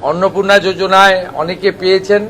অন্নপূর্ণা যোজনায় অনেকে পেয়েছেন,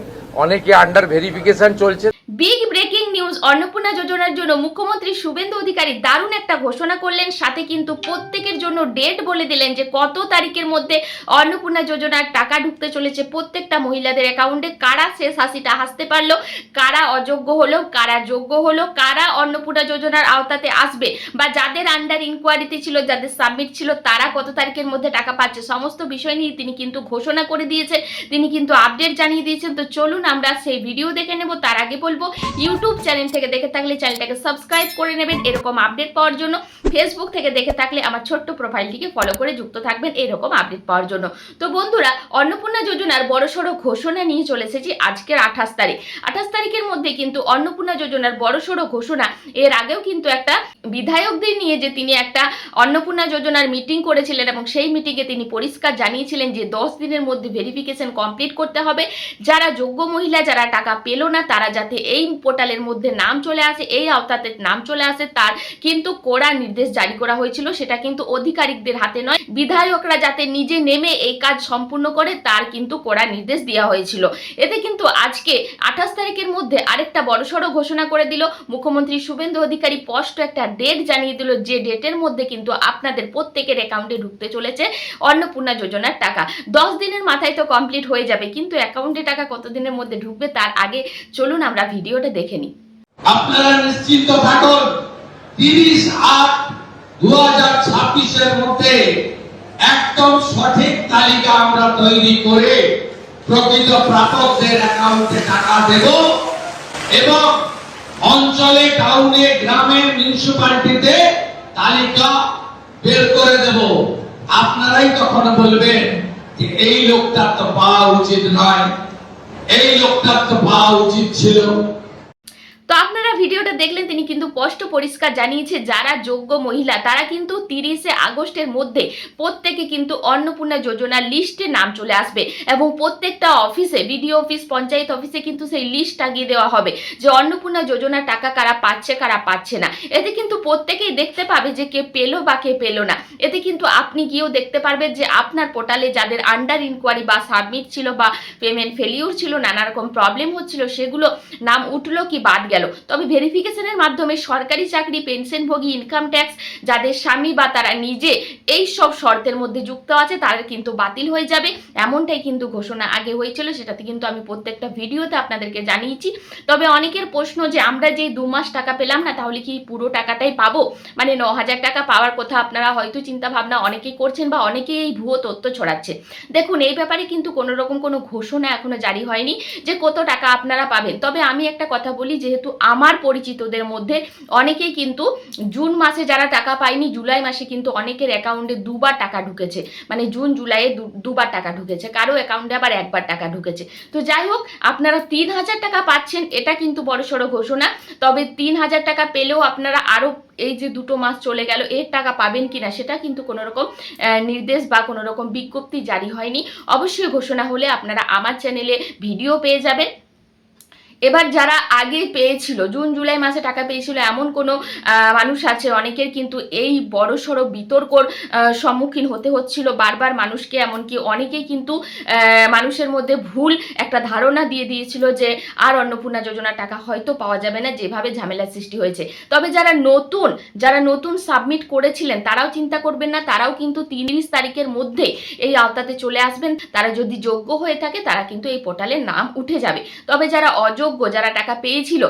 অনেকে আন্ডার ভেরিফিকেশন চলছে। বিগ ব্রেকিং নিউজ, অন্নপূর্ণা যোজনার জন্য মুখ্যমন্ত্রী শুভেন্দু অধিকারী দারুণ একটা ঘোষণা করলেন, সাথে কিন্তু প্রত্যেকের জন্য ডেট বলে দিলেন যে কত তারিখের মধ্যে অন্নপূর্ণা যোজনার টাকা ঢুকতে চলেছে প্রত্যেকটা মহিলাদের অ্যাকাউন্টে। কারা শেষ হাসিটা হাসতে পারলো, কারা অযোগ্য হলো, কারা যোগ্য হলো, কারা অন্নপূর্ণা যোজনার আওতাতে আসবে, বা যাদের আন্ডার ইনকোয়ারিতে ছিল, যাদের সাবমিট ছিল, তারা কত তারিখের মধ্যে টাকা পাচ্ছে, সমস্ত বিষয় নিয়ে তিনি কিন্তু ঘোষণা করে দিয়েছেন, তিনি কিন্তু আপডেট জানিয়ে দিয়েছেন। তো চলুন আমরা সেই ভিডিও দেখে নেব। তার আগে বলবো, ইউটিউব চ্যানেল থেকে দেখে থাকলে চ্যানেলটাকে সাবস্ক্রাইব করে নেবেন এরকম আপডেট পাওয়ার জন্য। ফেসবুক থেকে দেখে থাকলে আমার ছোট্ট প্রোফাইলটিকে ফলো করে যুক্ত থাকবেন এরকম আপডেট পাওয়ার জন্য। তো বন্ধুরা, অন্নপূর্ণা যোজনার বড়সড় ঘোষণা নিয়ে চলে এসেছি আজকের 28 তারিখ। 28 তারিখের মধ্যে কিন্তু অন্নপূর্ণা যোজনার বড়সড় ঘোষণা। এর আগেও কিন্তু একটা বিধায়কদের নিয়ে যে তিনি একটা অন্নপূর্ণা যোজনার মিটিং করেছিলেন এবং সেই মিটিংয়ে তিনি পরিষ্কার জানিয়েছিলেন যে 10 দিনের মধ্যে ভেরিফিকেশন কমপ্লিট করতে হবে। যারা যোগ্য মহিলা, যারা টাকা পেল না, তারা যাতে এই পোর্টালের মধ্যে নাম চলে আসে, এই আওতাতে নাম চলে আসে, তার কিন্তু কড়া নির্দেশ জারি করা হয়েছিল। সেটা কিন্তু আধিকারিকদের হাতে নয়, বিধায়করা যাতে নিজে নেমে এই কাজ সম্পূর্ণ করে তার কিন্তু কড়া নির্দেশ দেওয়া হয়েছিল। এতে কিন্তু আজকে 28 তারিখের মধ্যে আরেকটা বড়সড় ঘোষণা করে দিল মুখ্যমন্ত্রী শুভেন্দু অধিকারী। স্পষ্ট একটা ডেট জানিয়ে দিল, যে ডেটের মধ্যে কিন্তু আপনাদের প্রত্যেকের অ্যাকাউন্টে ঢুকতে চলেছে অন্নপূর্ণা যোজনার টাকা। 10 দিনের মাথায় তো কমপ্লিট হয়ে যাবে, কিন্তু অ্যাকাউন্টে টাকা কত দিনের মধ্যে ঢুকবে তার আগে চলুন আমরা ভিডিওটা দেখে নিই। আপনারা নিশ্চিন্ত থাকুন, 30/8/2026 এর মধ্যে একদম সঠিক তালিকা আমরা তৈরি করে প্রকৃত প্রাপকদের অ্যাকাউন্টে টাকা দেব এবং অঞ্চলে, টাউনে, গ্রামে, মিউনিসিপালিটিতে তালিকা বের করে দেব। আপনারাই তখন বলবেন যে এই লোকটার তো পাওয়া উচিত নয়, এই লোকটার তো পাওয়া উচিত ছিল। তো আপনারা ভিডিওটা দেখলেন, তিনি কিন্তু স্পষ্ট পরিষ্কার জানিয়েছে যারা যোগ্য মহিলা তারা কিন্তু 30 আগস্টের মধ্যে প্রত্যেকে কিন্তু অন্নপূর্ণা যোজনার লিস্টে নাম চলে আসবে এবং প্রত্যেকটা অফিসে, বিডিও অফিস, পঞ্চায়েত অফিসে কিন্তু সেই লিস্ট টাঙিয়ে দেওয়া হবে যে অন্নপূর্ণা যোজনার টাকা কারা পাচ্ছে, কারা পাচ্ছে না। এতে কিন্তু প্রত্যেকেই দেখতে পাবে যে কে পেলো বা কে পেলো না। এতে কিন্তু আপনি গিয়েও দেখতে পারবেন যে আপনার পোর্টালে যাদের আন্ডার ইনকোয়ারি বা সাবমিট ছিল বা পেমেন্ট ফেলিউর ছিল, নানা রকম প্রবলেম হচ্ছিল, সেগুলো নাম উঠলো কি বাদ গেল। তবে ভেরিফিকেশনের মাধ্যমে সরকারি চাকরি, পেনশনভোগী, ইনকাম ট্যাক্স, যাদের স্বামী বা তারা নিজে এই সব শর্তের মধ্যে যুক্ত আছে, তারা কিন্তু বাতিল হয়ে যাবে, এমনটাই কিন্তু ঘোষণা আগে হয়েছিল। সেটাতে কিন্তু আমি প্রত্যেকটা ভিডিওতে আপনাদেরকে জানিয়েছি। তবে অনেকের প্রশ্ন যে আমরা যে 2 মাস টাকা পেলাম না, তাহলে কি পুরো টাকাটাই পাবো? মানে 9,000 টাকা পাওয়ার কথা আপনারা হয়তো চিন্তা ভাবনা অনেকেই করছেন বা অনেকেই এই ভুয়ো তথ্য ছড়াচ্ছে। দেখুন, এই ব্যাপারে কিন্তু কোনো রকম কোনো ঘোষণা এখনো জারি হয়নি যে কত টাকা আপনারা পাবেন। তবে আমি একটা কথা বলি, যেহেতু আমার পরিচিতদের মধ্যে অনেকেই কিন্তু জুন মাসে যারা টাকা পায়নি, জুলাই মাসে কিন্তু অনেকের অ্যাকাউন্টে 2বার টাকা ঢুকেছে। মানে জুন জুলাইয়ে 2বার টাকা ঢুকেছে, কারো অ্যাকাউন্টে আবার 1বার টাকা ঢুকেছে। তো যাই হোক, আপনারা 3,000 টাকা পাচ্ছেন, এটা কিন্তু বড়সড় ঘোষণা। তবে 3,000 টাকা পেলেও আপনারা আরও এই যে 2 মাস চলে গেল এর টাকা পাবেন কিনা সেটা কিন্তু কোনো রকম নির্দেশ বা কোনো রকম বিজ্ঞপ্তি জারি হয়নি। অবশ্যই ঘোষণা হলে আপনারা আমার চ্যানেলে ভিডিও পেয়ে যাবেন। এবার যারা আগে পেয়েছিল, জুন জুলাই মাসে টাকা পেয়েছিল, এমন কোনো মানুষ আছে, অনেকের কিন্তু এই বড়সড় বিতর্কর সম্মুখীন হতে হচ্ছিল বারবার মানুষকে। এমনকি অনেকেই কিন্তু মানুষের মধ্যে ভুল একটা ধারণা দিয়ে দিয়েছিল যে আর অন্নপূর্ণা যোজনার টাকা হয়তো পাওয়া যাবে না, যেভাবে ঝামেলার সৃষ্টি হয়েছে। তবে যারা নতুন সাবমিট করেছিলেন তারাও চিন্তা করবেন না, তারাও কিন্তু 30 তারিখের মধ্যে এই আওতাতে চলে আসবেন। তারা যদি যোগ্য হয়ে থাকে তারা কিন্তু এই পোর্টালে নাম উঠে যাবে। তবে যারা অযোগ্য, যারা টাকা পেয়েছিল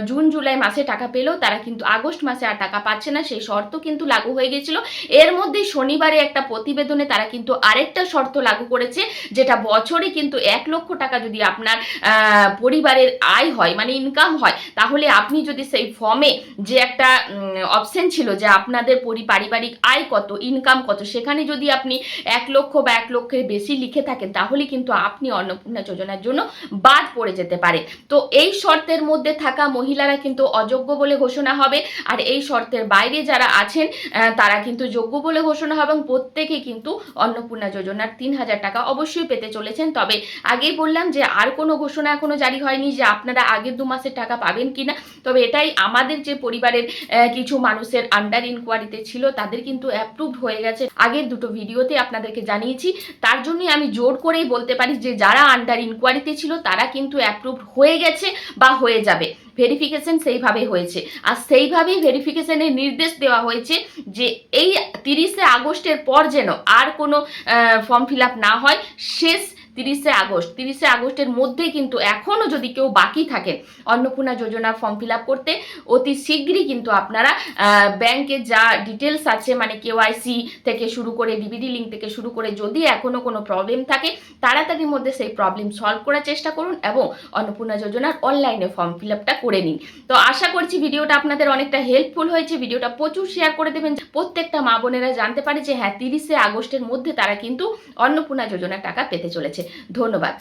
জুন জুলাই মাসে টাকা পেলেও তারা কিন্তু আগস্ট মাসে আর টাকা পাচ্ছে না, সেই শর্ত কিন্তু লাগু হয়ে গেছিল। এর মধ্যে শনিবারে একটা প্রতিবেদনে তারা কিন্তু আরেকটা শর্ত লাগু করেছে, যেটা বছরে কিন্তু 1 লক্ষ টাকা যদি আপনার পরিবারের আয় হয়, মানে ইনকাম হয়, তাহলে আপনি যদি সেই ফর্মে যে একটা অপশন ছিল যে আপনাদের পারিবারিক আয় কত, ইনকাম কত, সেখানে যদি আপনি 1 লক্ষ বা 1 লক্ষের বেশি লিখে থাকেন, তাহলে কিন্তু আপনি অন্নপূর্ণা যোজনার জন্য বাদ পড়ে যেতে পারে। তো তো এই শর্তের মধ্যে থাকা মহিলারা কিন্তু অযোগ্য বলে ঘোষণা হবে, আর এই শর্তের বাইরে যারা আছেন তারা কিন্তু যোগ্য বলে ঘোষণা হবে এবং প্রত্যেকে কিন্তু অন্নপূর্ণা যোজনার 3,000 টাকা অবশ্যই পেতে চলেছেন। তবে আগেই বললাম যে আর কোনো ঘোষণা এখনো জারি হয়নি যে আপনারা আগের 2 মাসের টাকা পাবেন কিনা। তবে এটাই আমাদের যে পরিবারের কিছু মানুষের আন্ডার ইনকোয়ারিতে ছিল তাদের কিন্তু অ্যাপ্রুভড হয়ে গেছে, আগের দুটো ভিডিওতে আপনাদেরকে জানিয়েছি। তার জন্যই আমি জোর করেই বলতে পারি যে যারা আন্ডার ইনকোয়ারিতে ছিল তারা কিন্তু অ্যাপ্রুভড হয়ে গেছে বা হয়ে যাবে। ভেরিফিকেশন সেইভাবে হয়েছে, আর সেইভাবেই ভেরিফিকেশনের নির্দেশ দেওয়া হয়েছে যে এই 30শে আগস্টের পর যেন আর কোনো ফর্ম ফিল আপ না হয়। শেষ 30শে আগস্টের মধ্যেই কিন্তু এখনও যদি কেউ বাকি থাকেন অন্নপূর্ণা যোজনার ফর্ম ফিল আপ করতে, অতি শীঘ্রই কিন্তু আপনারা ব্যাংকে যা ডিটেলস আছে মানে কেওয়াইসি থেকে শুরু করে ডিবিডি লিঙ্ক থেকে শুরু করে যদি এখনও কোনো প্রবলেম থাকে তাড়াতাড়ির মধ্যে সেই প্রবলেম সলভ করার চেষ্টা করুন এবং অন্নপূর্ণা যোজনার অনলাইনে ফর্ম ফিল আপটা করে নিন। তো আশা করছি ভিডিওটা আপনাদের অনেকটা হেল্পফুল হয়েছে। ভিডিওটা প্রচুর শেয়ার করে দেবেন, প্রত্যেকটা মা বোনেরা জানতে পারে যে হ্যাঁ 30শে আগস্টের মধ্যে তারা কিন্তু অন্নপূর্ণা যোজনার টাকা পেতে চলেছে। ধন্যবাদ।